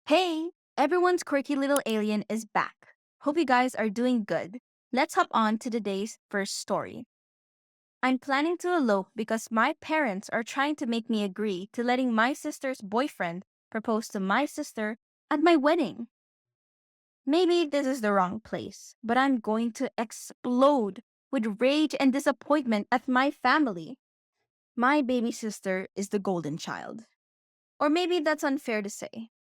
Hey, everyone's quirky little alien is back. Hope you guys are doing good. Let's hop on to today's first story. I'm planning to elope because my parents are trying to make me agree to letting my sister's boyfriend propose to my sister at my wedding. Maybe this is the wrong place, but I'm going to explode with rage and disappointment at my family. My baby sister is the golden child. Or maybe that's unfair to say.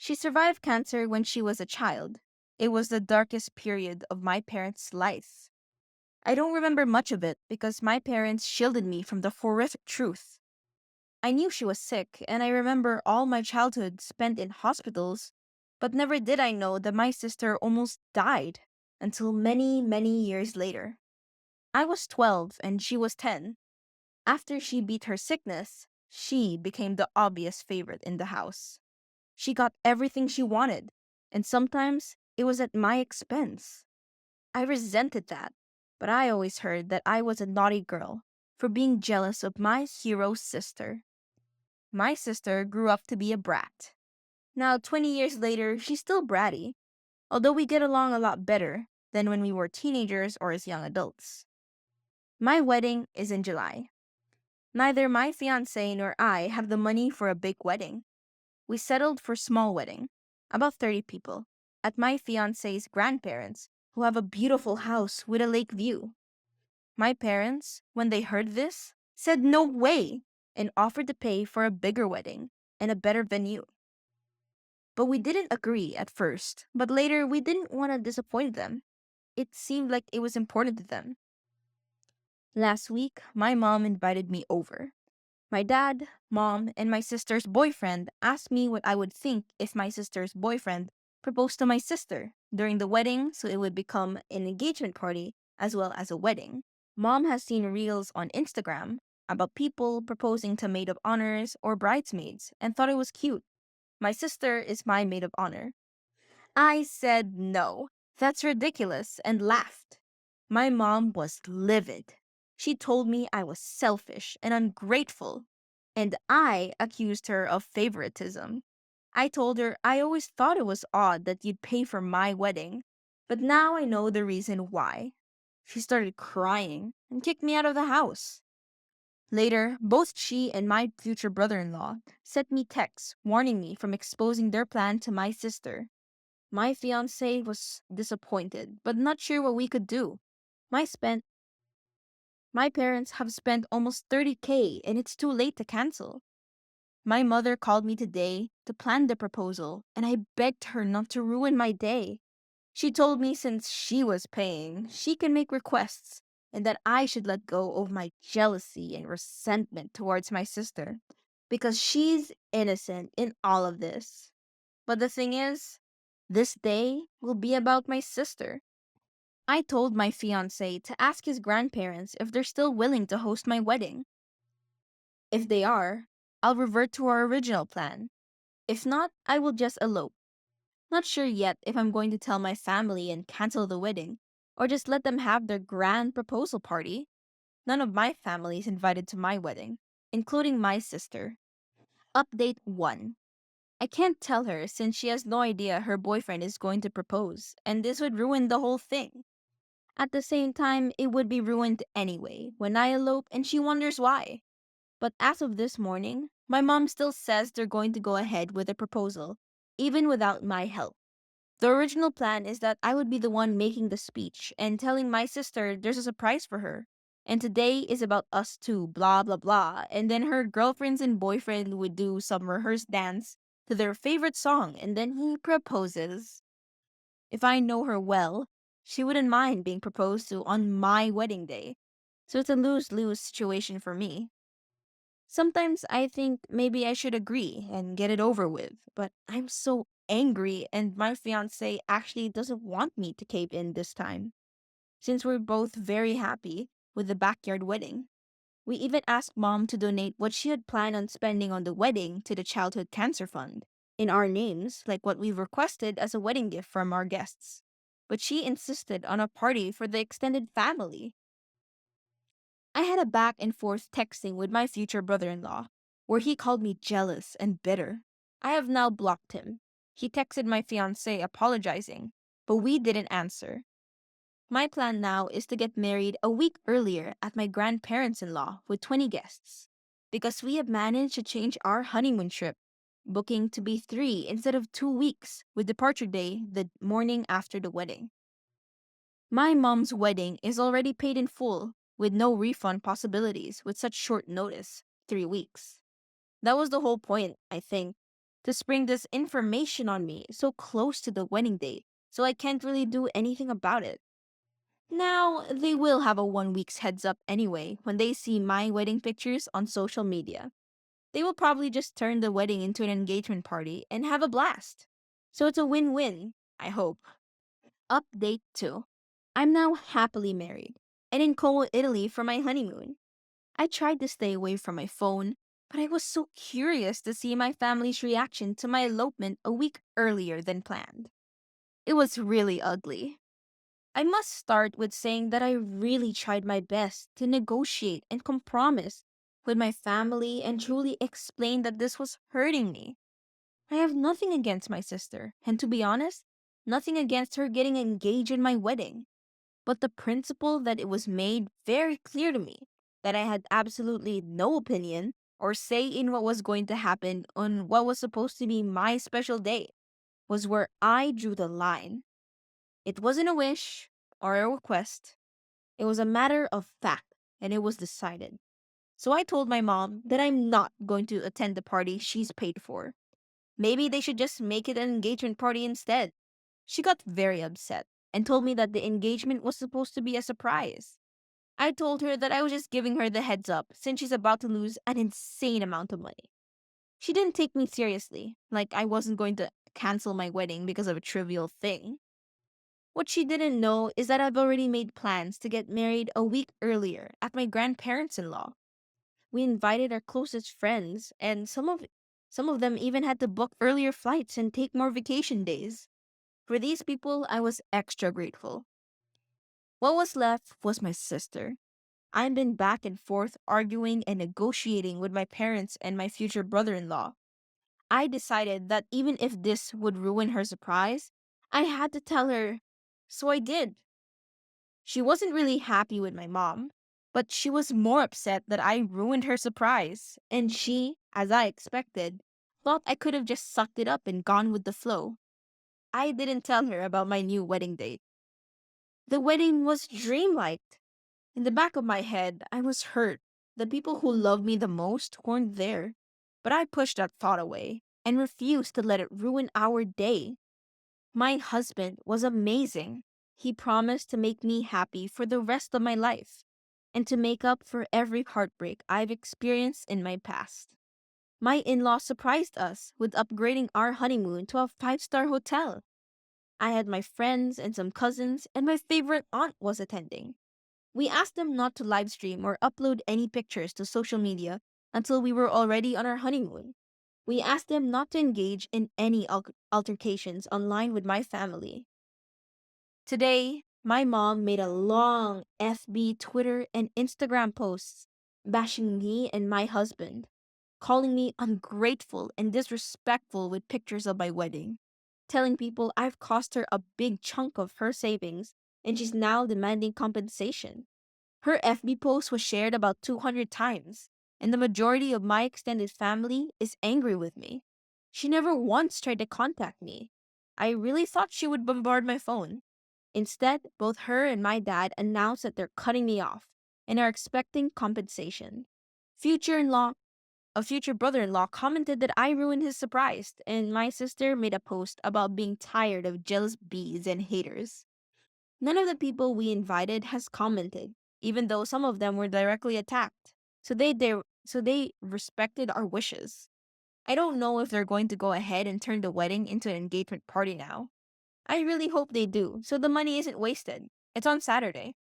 She survived cancer when she was a child. It was the darkest period of my parents' life. I don't remember much of it because my parents shielded me from the horrific truth. I knew she was sick, and I remember all my childhood spent in hospitals, but never did I know that my sister almost died until many, many years later. I was 12 and she was 10. After she beat her sickness, she became the obvious favorite in the house. She got everything she wanted, and sometimes it was at my expense. I resented that, but I always heard that I was a naughty girl for being jealous of my hero sister. My sister grew up to be a brat. Now, 20 years later, she's still bratty, although we get along a lot better than when we were teenagers or as young adults. My wedding is in July. Neither my fiance nor I have the money for a big wedding. We settled for small wedding, about 30 people, at my fiance's grandparents, who have a beautiful house with a lake view. My parents, when they heard this, said no way and offered to pay for a bigger wedding and a better venue. But we didn't agree at first, but later we didn't want to disappoint them. It seemed like it was important to them. Last week, my mom invited me over. My dad, mom, and my sister's boyfriend asked me what I would think if my sister's boyfriend proposed to my sister during the wedding so it would become an engagement party as well as a wedding. Mom has seen reels on Instagram about people proposing to maid of honors or bridesmaids and thought it was cute. My sister is my maid of honor. I said no, that's ridiculous, and laughed. My mom was livid. She told me I was selfish and ungrateful, and I accused her of favoritism. I told her I always thought it was odd that you'd pay for my wedding, but now I know the reason why. She started crying and kicked me out of the house. Later, both she and my future brother in law sent me texts warning me from exposing their plan to my sister. My fiance was disappointed, but not sure what we could do. My spent my parents have spent almost 30K and it's too late to cancel. My mother called me today to plan the proposal, and I begged her not to ruin my day. She told me since she was paying, she can make requests, and that I should let go of my jealousy and resentment towards my sister, because she's innocent in all of this. But the thing is, this day will be about my sister. I told my fiance to ask his grandparents if they're still willing to host my wedding. If they are, I'll revert to our original plan. If not, I will just elope. Not sure yet if I'm going to tell my family and cancel the wedding, or just let them have their grand proposal party. None of my family is invited to my wedding, including my sister. Update 1. I can't tell her since she has no idea her boyfriend is going to propose, and this would ruin the whole thing. At the same time, it would be ruined anyway when I elope and she wonders why. But as of this morning, my mom still says they're going to go ahead with the proposal, even without my help. The original plan is that I would be the one making the speech and telling my sister there's a surprise for her. And today is about us two, blah blah blah. And then her girlfriends and boyfriend would do some rehearsed dance to their favorite song and then he proposes. If I know her well, she wouldn't mind being proposed to on my wedding day. So it's a lose-lose situation for me. Sometimes I think maybe I should agree and get it over with, but I'm so angry and my fiance actually doesn't want me to cave in this time, since we're both very happy with the backyard wedding. We even asked mom to donate what she had planned on spending on the wedding to the Childhood Cancer Fund in our names, like what we've requested as a wedding gift from our guests. But she insisted on a party for the extended family. I had a back and forth texting with my future brother in law, where he called me jealous and bitter. I have now blocked him. He texted my fiance apologizing, but we didn't answer. My plan now is to get married a week earlier at my grandparents in law with 20 guests, because we have managed to change our honeymoon trip, booking to be 3 instead of 2 weeks, with departure day the morning after the wedding. My mom's wedding is already paid in full, with no refund possibilities with such short notice 3 weeks. That was the whole point, I think, to spring this information on me so close to the wedding date, so I can't really do anything about it. Now, they will have a 1 week's heads up anyway when they see my wedding pictures on social media. They will probably just turn the wedding into an engagement party and have a blast. So it's a win win, I hope. Update 2. I'm now happily married and in Como, Italy for my honeymoon. I tried to stay away from my phone, but I was so curious to see my family's reaction to my elopement a week earlier than planned. It was really ugly. I must start with saying that I really tried my best to negotiate and compromise with my family and truly explain that this was hurting me. I have nothing against my sister, and to be honest, nothing against her getting engaged in my wedding. But the principle that it was made very clear to me that I had absolutely no opinion or say in what was going to happen on what was supposed to be my special day was where I drew the line. It wasn't a wish or a request. It was a matter of fact, and it was decided. So I told my mom that I'm not going to attend the party she's paid for. Maybe they should just make it an engagement party instead. She got very upset and told me that the engagement was supposed to be a surprise. I told her that I was just giving her the heads up since she's about to lose an insane amount of money. She didn't take me seriously, like I wasn't going to cancel my wedding because of a trivial thing. What she didn't know is that I've already made plans to get married a week earlier at my grandparents in law. We invited our closest friends, and some of them even had to book earlier flights and take more vacation days. For these people, I was extra grateful. What was left was my sister. I've been back and forth arguing and negotiating with my parents and my future brother in law. I decided that even if this would ruin her surprise, I had to tell her. So I did. She wasn't really happy with my mom, but she was more upset that I ruined her surprise, and she, as I expected, thought I could have just sucked it up and gone with the flow. I didn't tell her about my new wedding date. The wedding was dreamlike. In the back of my head, I was hurt. The people who loved me the most weren't there. But I pushed that thought away and refused to let it ruin our day. My husband was amazing. He promised to make me happy for the rest of my life and to make up for every heartbreak I've experienced in my past. My in laws surprised us with upgrading our honeymoon to a 5-star hotel. I had my friends and some cousins, and my favorite aunt was attending. We asked them not to live stream or upload any pictures to social media until we were already on our honeymoon. We asked them not to engage in any altercations online with my family. Today, my mom made a long FB, Twitter, and Instagram posts bashing me and my husband, calling me ungrateful and disrespectful with pictures of my wedding, telling people I've cost her a big chunk of her savings and she's now demanding compensation. Her FB post was shared about 200 times, and the majority of my extended family is angry with me. She never once tried to contact me. I really thought she would bombard my phone. Instead, both her and my dad announced that they're cutting me off and are expecting compensation. Future in law A future brother in law commented that I ruined his surprise, and my sister made a post about being tired of jealous bees and haters. None of the people we invited has commented, even though some of them were directly attacked. So they respected our wishes. I don't know if they're going to go ahead and turn the wedding into an engagement party now. I really hope they do, so the money isn't wasted. It's on Saturday.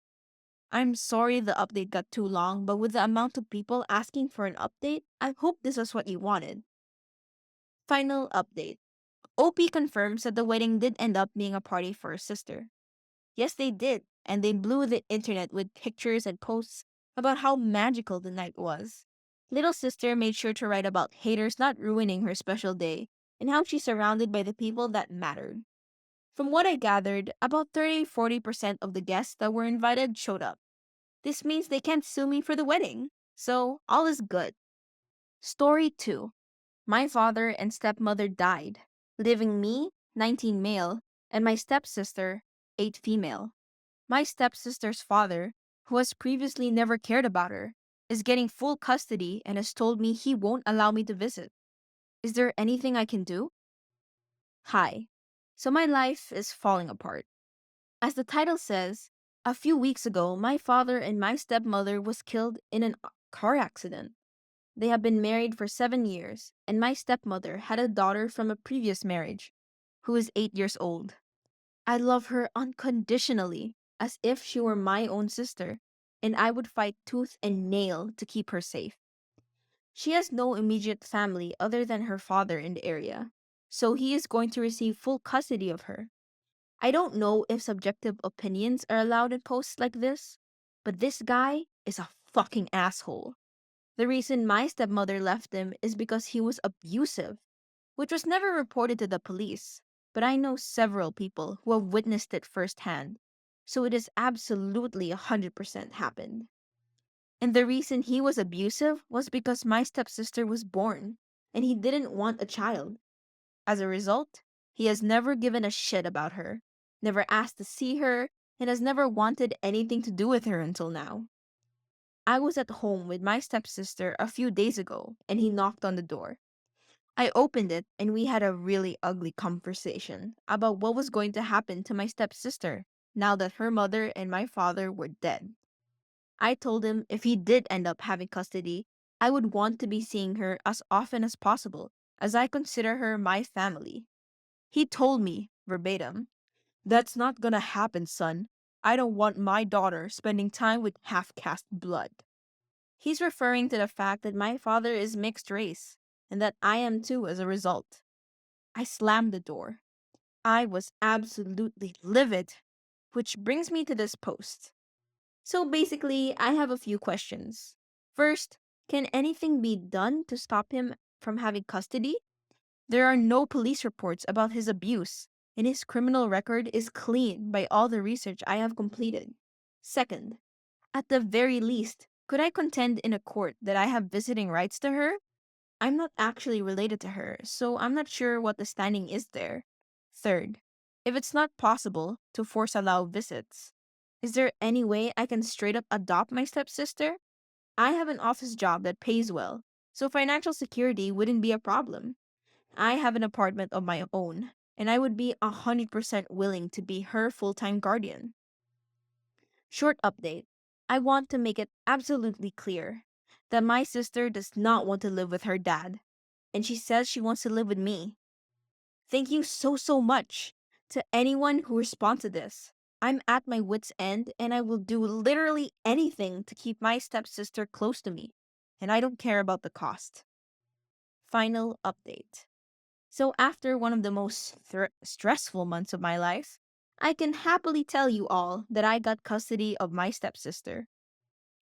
I'm sorry the update got too long, but with the amount of people asking for an update, I hope this was what you wanted. Final update. OP confirms that the wedding did end up being a party for her sister. Yes, they did, and they blew the internet with pictures and posts about how magical the night was. Little sister made sure to write about haters not ruining her special day and how she's surrounded by the people that mattered. From what I gathered, about 30-40% of the guests that were invited showed up. This means they can't sue me for the wedding, so all is good. Story 2. My father and stepmother died, leaving me, 19 male, and my stepsister, 8 female. My stepsister's father, who has previously never cared about her, is getting full custody and has told me he won't allow me to visit. Is there anything I can do? Hi. So my life is falling apart. As the title says, a few weeks ago, my father and my stepmother was killed in a car accident. They have been married for 7 years, and my stepmother had a daughter from a previous marriage, who is 8 years old. I love her unconditionally, as if she were my own sister, and I would fight tooth and nail to keep her safe. She has no immediate family other than her father in the area, so he is going to receive full custody of her. I don't know if subjective opinions are allowed in posts like this, but this guy is a fucking asshole. The reason my stepmother left him is because he was abusive, which was never reported to the police, but I know several people who have witnessed it firsthand, so it is absolutely 100% happened. And the reason he was abusive was because my stepsister was born, and he didn't want a child. As a result, he has never given a shit about her, never asked to see her, and has never wanted anything to do with her until now. I was at home with my stepsister a few days ago, and he knocked on the door. I opened it, and we had a really ugly conversation about what was going to happen to my stepsister now that her mother and my father were dead. I told him if he did end up having custody, I would want to be seeing her as often as possible, as I consider her my family. He told me, verbatim, "That's not gonna happen, son. I don't want my daughter spending time with half caste blood." He's referring to the fact that my father is mixed race, and that I am too as a result. I slammed the door. I was absolutely livid. Which brings me to this post. So basically, I have a few questions. First, can anything be done to stop him from having custody? There are no police reports about his abuse, and his criminal record is clean by all the research I have completed. Second, at the very least, could I contend in a court that I have visiting rights to her? I'm not actually related to her, so I'm not sure what the standing is there. Third, if it's not possible to force allow visits, is there any way I can straight up adopt my stepsister? I have an office job that pays well, so financial security wouldn't be a problem. I have an apartment of my own, and I would be 100% willing to be her full time guardian. Short update. I want to make it absolutely clear that my sister does not want to live with her dad, and she says she wants to live with me. Thank you so much to anyone who responds to this. I'm at my wit's end, and I will do literally anything to keep my stepsister close to me, and I don't care about the cost. Final update. So, after one of the most stressful months of my life, I can happily tell you all that I got custody of my stepsister.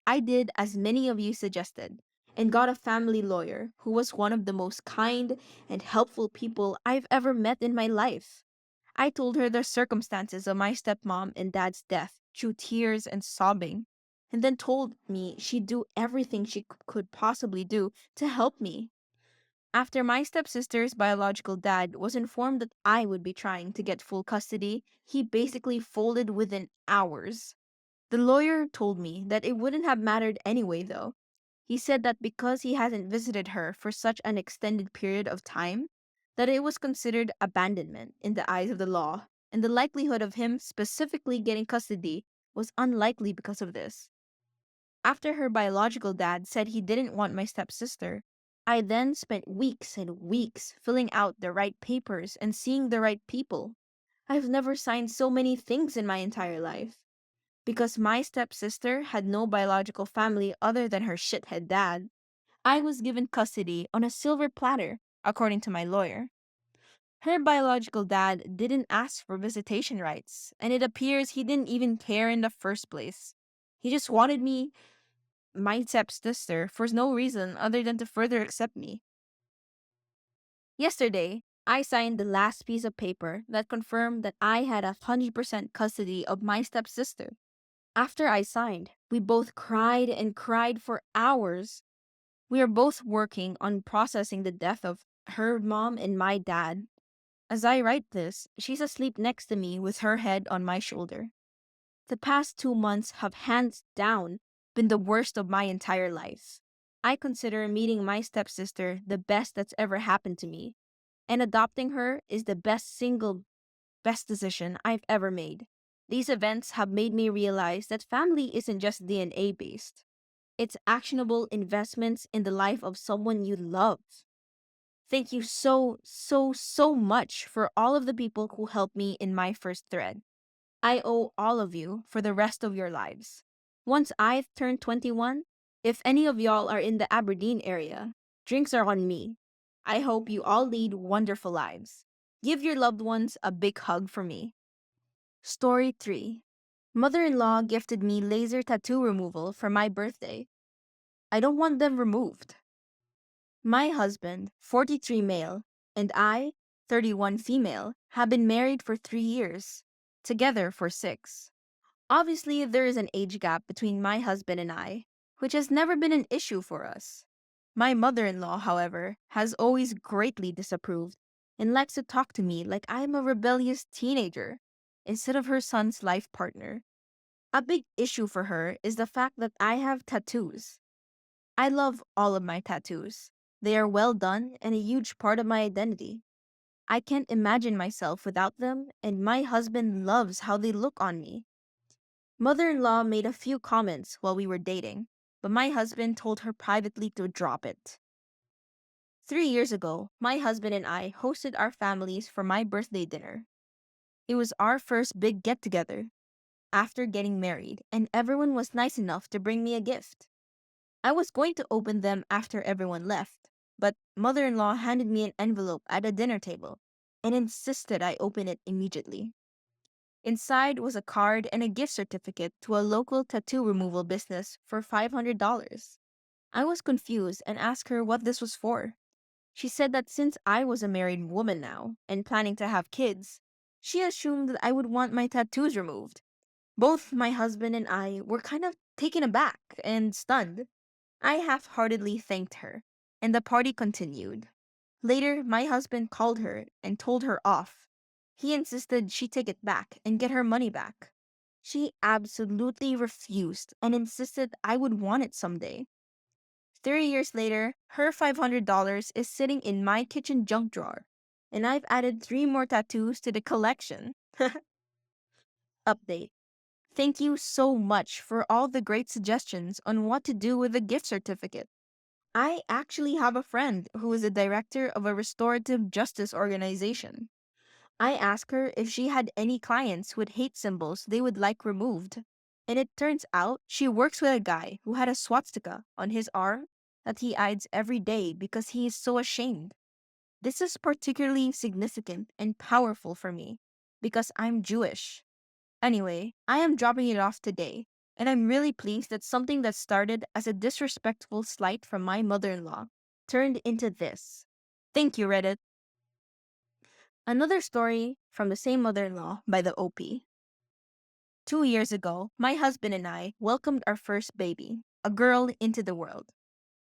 I did as many of you suggested and got a family lawyer who was one of the most kind and helpful people I've ever met in my life. I told her the circumstances of my stepmom and dad's death through tears and sobbing, and then told me she'd do everything she could possibly do to help me. After my stepsister's biological dad was informed that I would be trying to get full custody, he basically folded within hours. The lawyer told me that it wouldn't have mattered anyway, though. He said that because he hasn't visited her for such an extended period of time, that it was considered abandonment in the eyes of the law, and the likelihood of him specifically getting custody was unlikely because of this. After her biological dad said he didn't want my stepsister, I then spent weeks and weeks filling out the right papers and seeing the right people. I've never signed so many things in my entire life. Because my stepsister had no biological family other than her shithead dad, I was given custody on a silver platter, according to my lawyer. Her biological dad didn't ask for visitation rights, and it appears he didn't even care in the first place. He just wanted me, my stepsister, for no reason other than to further accept me. Yesterday, I signed the last piece of paper that confirmed that I had 100% custody of my stepsister. After I signed, we both cried and cried for hours. We are both working on processing the death of her mom and my dad. As I write this, she's asleep next to me with her head on my shoulder. The past 2 months have hands down been the worst of my entire life. I consider meeting my stepsister the best that's ever happened to me, and adopting her is the best decision I've ever made. These events have made me realize that family isn't just DNA based. It's actionable investments in the life of someone you love. Thank you so much for all of the people who helped me in my first thread. I owe all of you for the rest of your lives. Once I've turned 21, if any of y'all are in the Aberdeen area, drinks are on me. I hope you all lead wonderful lives. Give your loved ones a big hug for me. Story 3. Mother-in-law gifted me laser tattoo removal for my birthday. I don't want them removed. My husband, 43 male, and I, 31 female, have been married for 3 years, together for 6. Obviously, there is an age gap between my husband and I, which has never been an issue for us. My mother-in-law, however, has always greatly disapproved and likes to talk to me like I am a rebellious teenager instead of her son's life partner. A big issue for her is the fact that I have tattoos. I love all of my tattoos. They are well done and a huge part of my identity. I can't imagine myself without them, and my husband loves how they look on me. Mother-in-law made a few comments while we were dating, but my husband told her privately to drop it. 3 years ago, my husband and I hosted our families for my birthday dinner. It was our first big get-together after getting married, and everyone was nice enough to bring me a gift. I was going to open them after everyone left, but mother-in-law handed me an envelope at a dinner table and insisted I open it immediately. Inside was a card and a gift certificate to a local tattoo removal business for $500. I was confused and asked her what this was for. She said that since I was a married woman now and planning to have kids, she assumed that I would want my tattoos removed. Both my husband and I were kind of taken aback and stunned. I half-heartedly thanked her, and the party continued. Later, my husband called her and told her off. He insisted she take it back and get her money back. She absolutely refused and insisted I would want it someday. 3 years later, her $500 is sitting in my kitchen junk drawer, and I've added 3 more tattoos to the collection. Update. Thank you so much for all the great suggestions on what to do with the gift certificate. I actually have a friend who is a director of a restorative justice organization. I asked her if she had any clients with hate symbols they would like removed. And it turns out she works with a guy who had a swastika on his arm that he hides every day because he is so ashamed. This is particularly significant and powerful for me because I'm Jewish. Anyway, I am dropping it off today, and I'm really pleased that something that started as a disrespectful slight from my mother-in-law turned into this. Thank you, Reddit. Another story from the same mother-in-law by the OP. 2 years ago, my husband and I welcomed our first baby, a girl, into the world.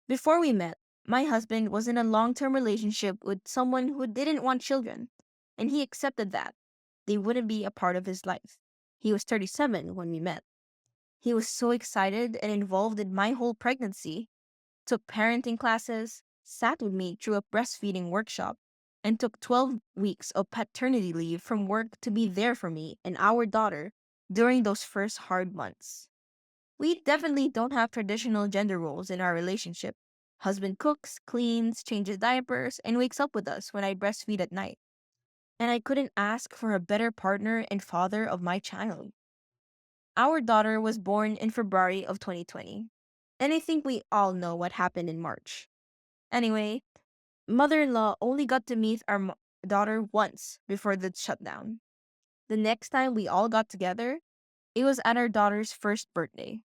Before we met, my husband was in a long-term relationship with someone who didn't want children, and he accepted that they wouldn't be a part of his life. He was 37 when we met. He was so excited and involved in my whole pregnancy, took parenting classes, sat with me through a breastfeeding workshop, and took 12 weeks of paternity leave from work to be there for me and our daughter during those first hard months. We definitely don't have traditional gender roles in our relationship. Husband cooks, cleans, changes diapers, and wakes up with us when I breastfeed at night. And I couldn't ask for a better partner and father of my child. Our daughter was born in February of 2020, and I think we all know what happened in March. Anyway, mother-in-law only got to meet our daughter once before the shutdown. The next time we all got together, it was at our daughter's first birthday.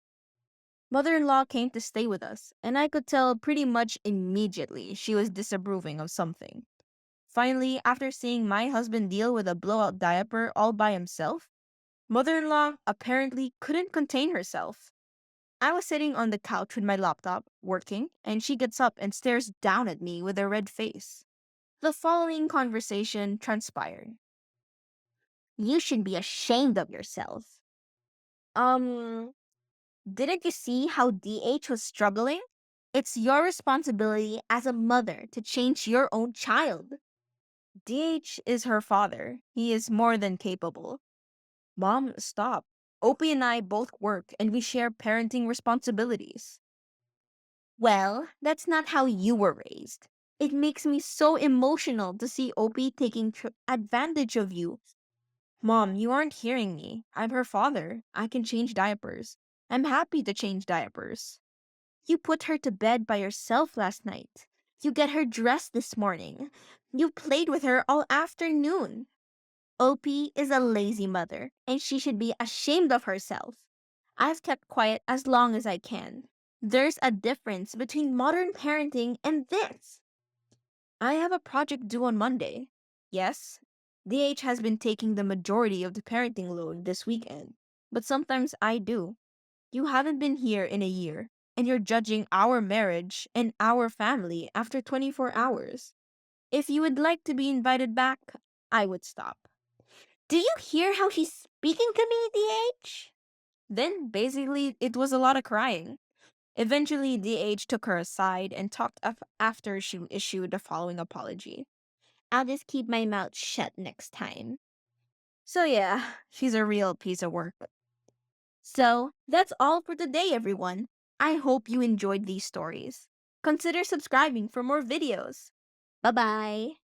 Mother-in-law came to stay with us, and I could tell pretty much immediately she was disapproving of something. Finally, after seeing my husband deal with a blowout diaper all by himself, mother in law apparently couldn't contain herself. I was sitting on the couch with my laptop, working, and she gets up and stares down at me with a red face. The following conversation transpired. You should be ashamed of yourself. Um, didn't you see how DH was struggling? It's your responsibility as a mother to change your own child. DH is her father. He is more than capable. Mom, stop. Opie and I both work and we share parenting responsibilities. Well, that's not how you were raised. It makes me so emotional to see Opie taking advantage of you. Mom, you aren't hearing me. I'm her father. I can change diapers. I'm happy to change diapers. You put her to bed by yourself last night. You get her dressed this morning. You played with her all afternoon. Opie is a lazy mother, and she should be ashamed of herself. I've kept quiet as long as I can. There's a difference between modern parenting and this. I have a project due on Monday. Yes, DH has been taking the majority of the parenting load this weekend, but sometimes I do. You haven't been here in a year, and you're judging our marriage and our family after 24 hours. If you would like to be invited back, I would stop. Do you hear how she's speaking to me, DH? Then, basically, it was a lot of crying. Eventually, DH took her aside and talked after she issued the following apology. I'll just keep my mouth shut next time. So, yeah, she's a real piece of work. So, that's all for today, everyone. I hope you enjoyed these stories. Consider subscribing for more videos. Bye bye.